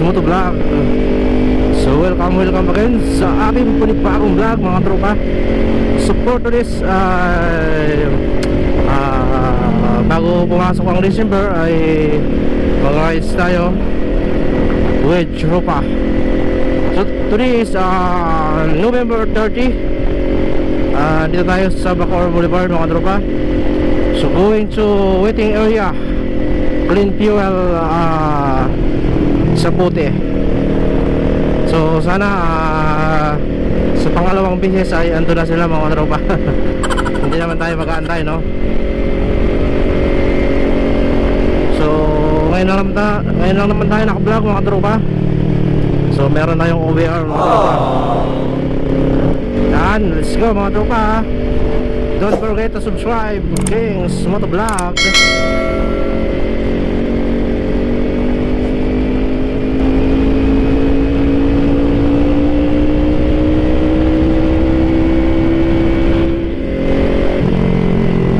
Motovlog. So welcome again sa ating panibagong vlog mga tropa. Support to this bago pumasok ang December ay mag-rides tayo with tropa. So today is November 30. Dito tayo sa Bacoor Boulevard mga tropa. So going to waiting area, clean fuel sa Puti. So sana sa pangalawang bisis ay ando na sila mga tropa. Hindi naman tayo mag-aantay, no? So ngayon lang naman tayo naka-vlog mga tropa. So meron tayong OVR mga tropa. Yan, let's go mga tropa. Don't forget to subscribe Kings Motovlog.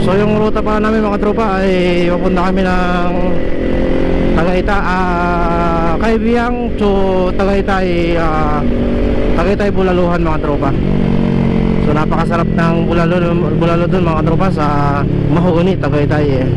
So yung ruta pa namin mga tropa ay papunta kami ng Tagaytay, Kaibiyang to Tagaytay, Tagaytay Bulaluhan mga tropa. So napakasarap ng bulalo dun mga tropa sa Mahugani, Tagaytay eh.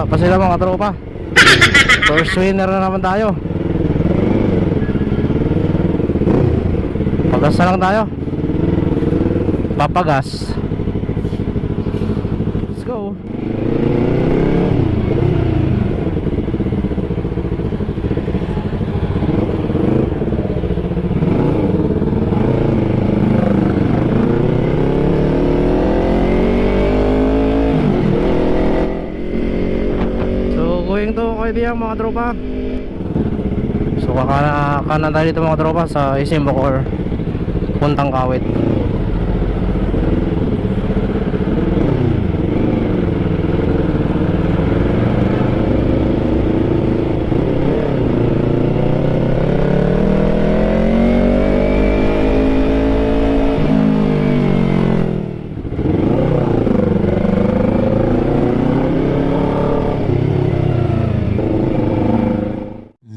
Pa sila mga tropa. First winner na naman tayo. Pagas na lang tayo. Papagas. Let's go. Kaibiyang mga tropa. So kanan tayo dito mga tropa sa SM Bacoor puntang Kawit.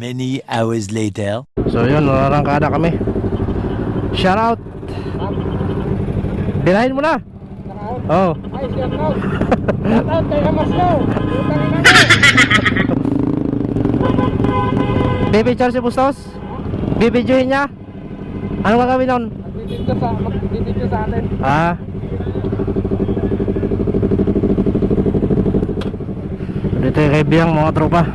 Many hours later. So yun, narangkada kami. Shout out. Binahin mo na. Oh. Ay, shout out. Shout out kay Amaslo. Utangin na. Baby Charles Bustos. Bibidyohin niya. Ano gagawin nun? Magbibidyo sa atin. Dito yung Kaibiyang mga tropa.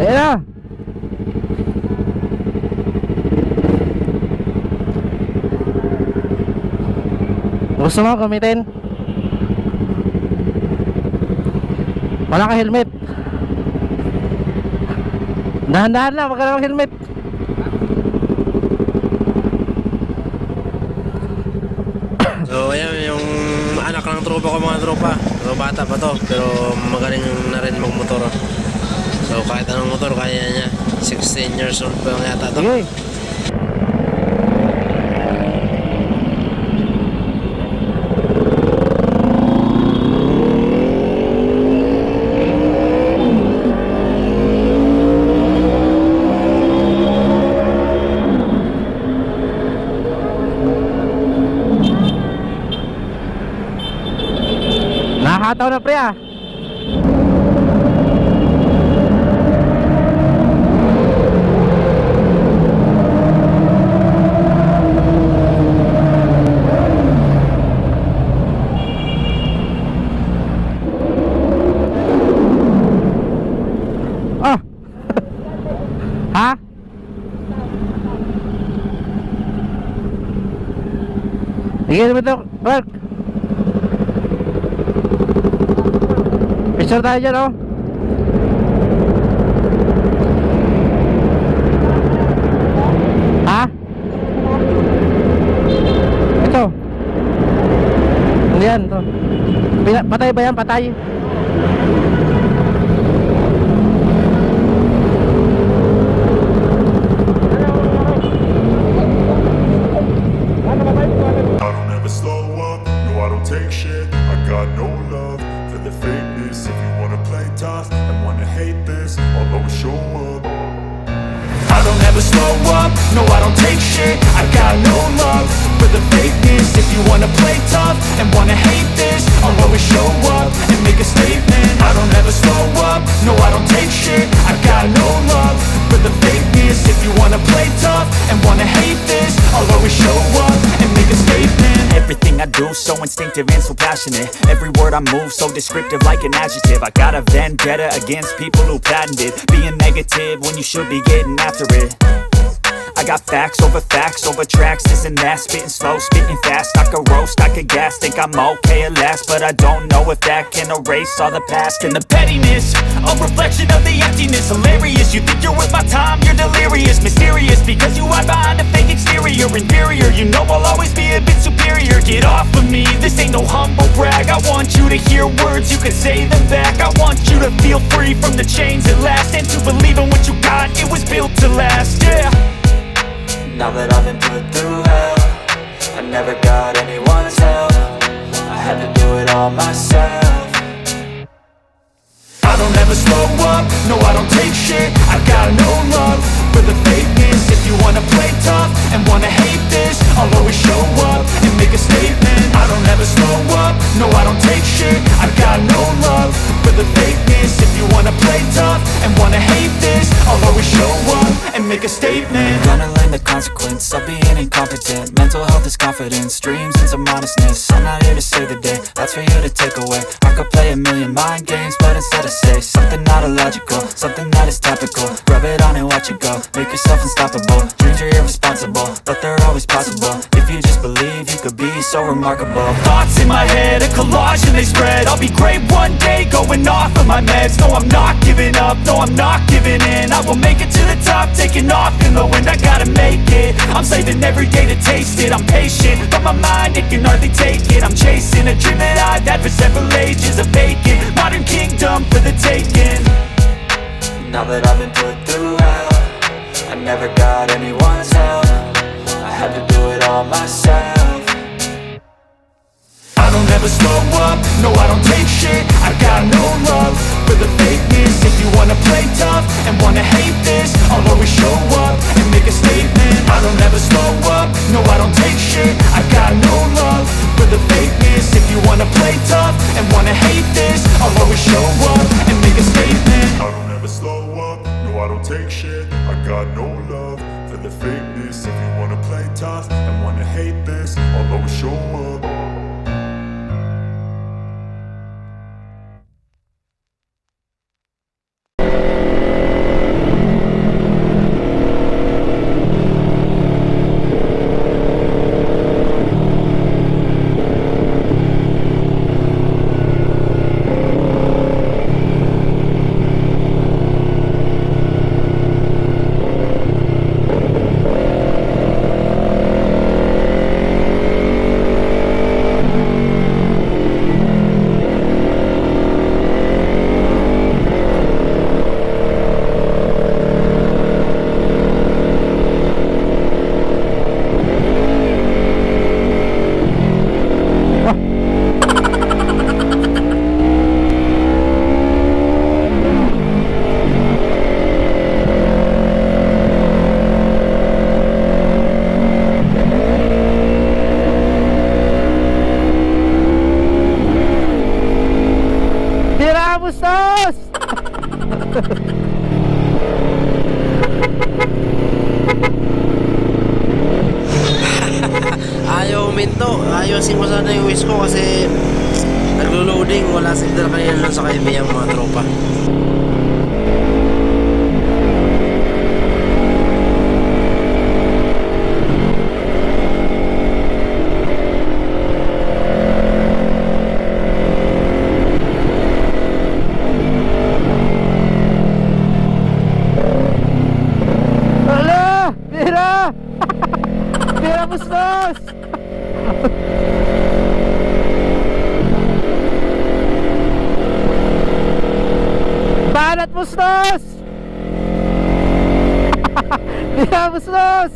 Ayan na. Gusto mo gamitin? Wala ka helmet. Dahan-dahan lang, wag ka na mag-helmet. So ayan yung anak ng tropa ko, mga tropa. So bata pa to, pero magaling na rin magmotor. So kahit anong motor kaya niya. 16 years old pa lang yata to. Sige. Nakakataw na pre ah. Ah. Ha? Sige naman ito, Mark. Picture tayo dyan, oh. Ha? Ito. Ano yan, ito. Patay ba yan? Patay. I don't ever slow up, no I don't take shit. I got no love for the fakeness. If you wanna play tough and wanna hate this, I'll always show up. I don't ever slow up, no I don't take shit. I got no love for the fakeness. If you wanna play tough and wanna hate this, I'll always show up and make a statement. I don't ever slow up, no I don't take shit. I got no love for the fakeness. If you wanna play tough and wanna hate this, I'll always show up and make a statement. Everything I do so instinctive and so passionate. Every word I move so descriptive like an adjective. I got a vendetta against people who patented being negative when you should be getting after it. I got facts over tracks, this and that. Spitting slow, spitting fast. I could roast, I could gas. Think I'm okay at last, but I don't know if that can erase all the past. And the pettiness, a reflection of the emptiness. Hilarious, you think you're worth my time, you're delirious. Mysterious, because you hide behind a fake exterior. Inferior, you know I'll always be a bit superior. Get off of me, this ain't no humble brag. I want you to hear words, you can say them back. I want you to feel free from the chains at last, and to believe in what you got, it was built to last, yeah. Now that I've been put through hell, I never got anyone's help. I had to do it all myself. I don't ever slow up, no I don't take shit. I got no love for the fakeness. If you wanna play tough and wanna hate this, I'll always show up and make a statement. I don't ever slow up, no I don't take shit. I got no love for the fakeness. If you wanna play tough and wanna hate this, I'll always show up and make a statement. Gonna learn the consequence of being incompetent. Mental health is confidence, dreams and some honestness. I'm not here to save the day, that's for you to take away. I could play a million mind games, but instead I say something not illogical, something that is topical. Rub it on and watch it go, make yourself unstoppable. Dreams are irresponsible, but they're always possible. If you just believe, you could be so remarkable. Thoughts in my head, a collage and they spread. I'll be great one day, going off of my meds. No, I'm not giving up, no, I'm not giving in. I will make it to the top, taking off in the wind. I gotta make it, I'm saving every day to taste it. I'm patient, but my mind, it can hardly take it. I'm chasing a dream that I've had for several ages. A vacant, modern kingdom for the taking. Now that I've been put through hell, I never got anyone's help. I had to do it all myself. I don't ever slow up, no I don't take shit. I got no love for the fakeness. If you wanna play tough and wanna hate this, I'll always show up and make a statement. I don't ever slow up, no I don't take shit. I got no love for the fakeness. If you wanna play tough and wanna hate this, I'll always show up and make a statement. I don't ever slow up, no I don't take shit. I got no love for the fakeness. If you wanna play tough and wanna hate this, I'll always show up. pawis ko kasi naglo-loading, wala signal kanina lang sa kaibiyang mga tropa. Hala! Bira! Bira Bustos! Banat Bustos! Bira Bustos!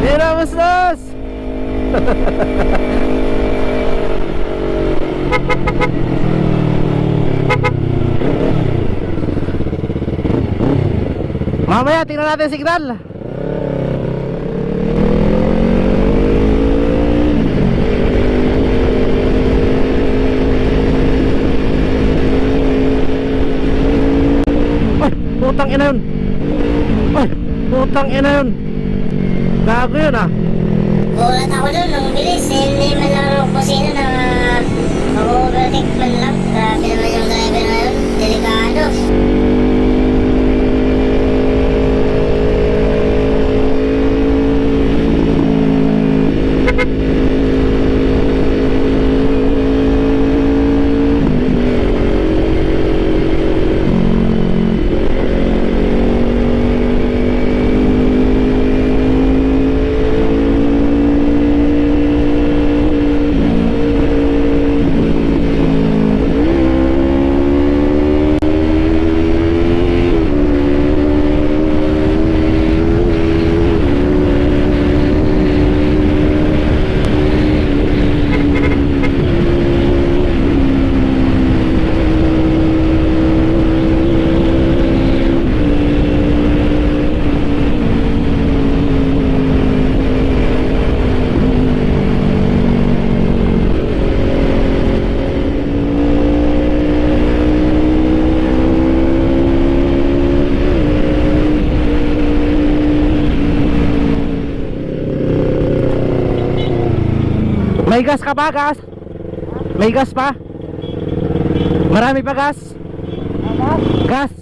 Bira Bustos! Mamaya tingnan natin signal. Ay, putang ina yun. Ay, putang ina yun. Gago yun ah. Gulat ako doon nung bilis. Hindi man lang ako kusino na mag-overtake man lang. Grabe naman yung driver na yun. Delikado. May gas ka ba? Gas? May gas pa? Marami pa gas? Gas?